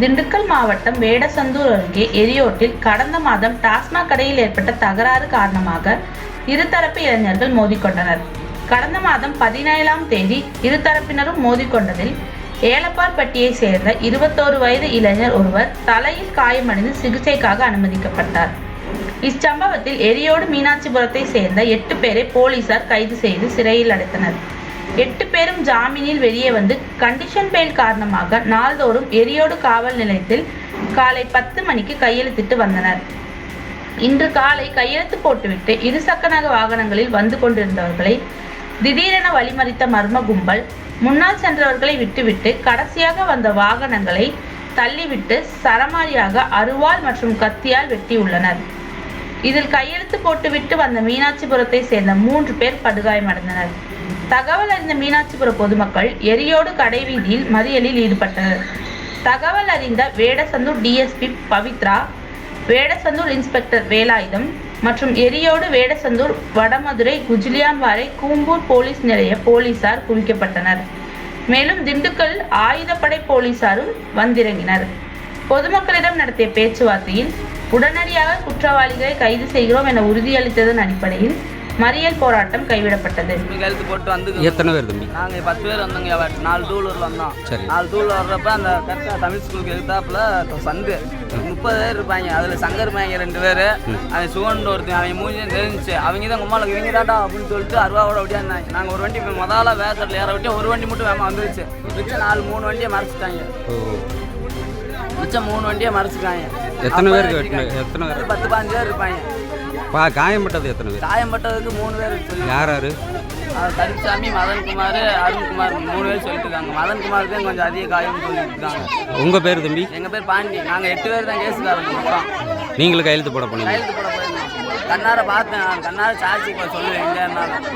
திண்டுக்கல் மாவட்டம் வேடசந்தூர் அருகே எரியோட்டில் கடந்த மாதம் டாஸ்மாக் கடையில் ஏற்பட்ட தகராறு காரணமாக இருதரப்பு இளைஞர்கள் மோதிக்கொண்டனர். கடந்த மாதம் 17ஆம் தேதி இருதரப்பினரும் மோதிக்கொண்டதில் ஏலப்பார்பட்டியை சேர்ந்த 21 வயது இளைஞர் ஒருவர் தலையில் காயமடைந்து சிகிச்சைக்காக அனுமதிக்கப்பட்டார். இச்சம்பவத்தில் எரியோடு மீனாட்சிபுரத்தை சேர்ந்த 8 பேரை போலீசார் கைது செய்து சிறையில் அடைத்தனர். 8 பேரும் ஜாமீனில் வெளியே வந்து கண்டிஷன் பெயில் காரணமாக நாள்தோறும் எரியோடு காவல் நிலையத்தில் காலை 10 மணிக்கு கையெழுத்திட்டு வந்தனர். இன்று காலை கையெழுத்து போட்டுவிட்டு இருசக்கர வாகனங்களில் வந்து கொண்டிருந்தவர்களை திடீரென வழிமறித்த மர்ம கும்பல் முன்னால் சென்றவர்களை விட்டுவிட்டு கடைசியாக வந்த வாகனங்களை தள்ளிவிட்டு சரமாரியாக அருவாள் மற்றும் கத்தியால் வெட்டியுள்ளனர். இதில் கையெழுத்து போட்டுவிட்டு வந்த மீனாட்சிபுரத்தை சேர்ந்த 3 பேர் படுகாயமடைந்தனர். தகவல் அறிந்த மீனாட்சிபுர பொதுமக்கள் எரியோடு கடைவீதியில் மறியலில் ஈடுபட்டனர். தகவல் அறிந்த வேடசந்தூர் டிஎஸ்பி பவித்ரா, வேடசந்தூர் இன்ஸ்பெக்டர் வேலாயுதம் மற்றும் எரியோடு வேடசந்தூர் வடமதுரை குஜிலியான்வாரை கூம்பூர் போலீஸ் நிலைய போலீசார் குவிக்கப்பட்டனர். மேலும் திண்டுக்கல் ஆயுதப்படை போலீசாரும் வந்திறங்கினர். பொதுமக்களிடம் நடத்திய பேச்சுவார்த்தையில் உடனடியாக குற்றவாளிகளை கைது செய்கிறோம் என உறுதியளித்ததன் அடிப்படையில் மறியல் போராட்டம் கைவிடப்பட்டது. கையெழுத்து போட்டு வந்து எத்தனை பேர் தம்பி? நாங்கள் 10 பேர் வந்தோங்க. 4 டூலூரில் வந்தோம். சரி. 4 டூலூர் வர்றப்ப அந்த கரெக்டாக தமிழ் ஸ்கூலுக்கு எதிர்த்தாப்புல சந்து 30 பேர் இருப்பாங்க. அதில் சங்கர் மாங்க 2 பேர், அவன் சுகன் ஒருத்தன், அவன் மூஞ்சும் தெரிஞ்சிச்சு. அவங்க தான் கும்மாளுக்கு இவங்க தாண்டா அப்படின்னு சொல்லிட்டு அருவாவோட அப்படியே இருந்தாங்க. நாங்கள் ஒரு வண்டி முதல்ல வேசட்டில் ஏற விட்டு ஒரு வண்டி மட்டும் வேமா வந்துருச்சு. மிச்சம் 3 வண்டியை மறைச்சிட்டாங்க. மிச்சம் 3 வண்டியை மறைச்சிட்டாங்க. எத்தனை பேருக்கு? எத்தனை பேர்? 10-15 பேர் இருப்பாங்க. காயம்பட்டது எத்தனை பேர்? காயம்பட்டதுக்கு 3 பேர் இருக்கு. யார் யாரு? கருப்சாமி, மதன்குமார், அருண்குமார் 3 பேர் சொல்லிட்டு இருக்காங்க. மதன்குமாருக்கு தான் கொஞ்சம் அதிக காயம் சொல்லிட்டு இருக்காங்க. உங்கள் பேர் தம்பி? எங்கள் பேர் பாண்டி. நாங்கள் 8 பேர் தான் கேஸுக்காரங்க மொத்தம். நீங்களும் கையெழுத்து போட போனீங்க? கையெழுத்து போட போயிருந்தோம். கண்ணார பார்த்தேன். கண்ணார சாட்சி சொல்லுவேன் எங்கே இருந்தாலும்.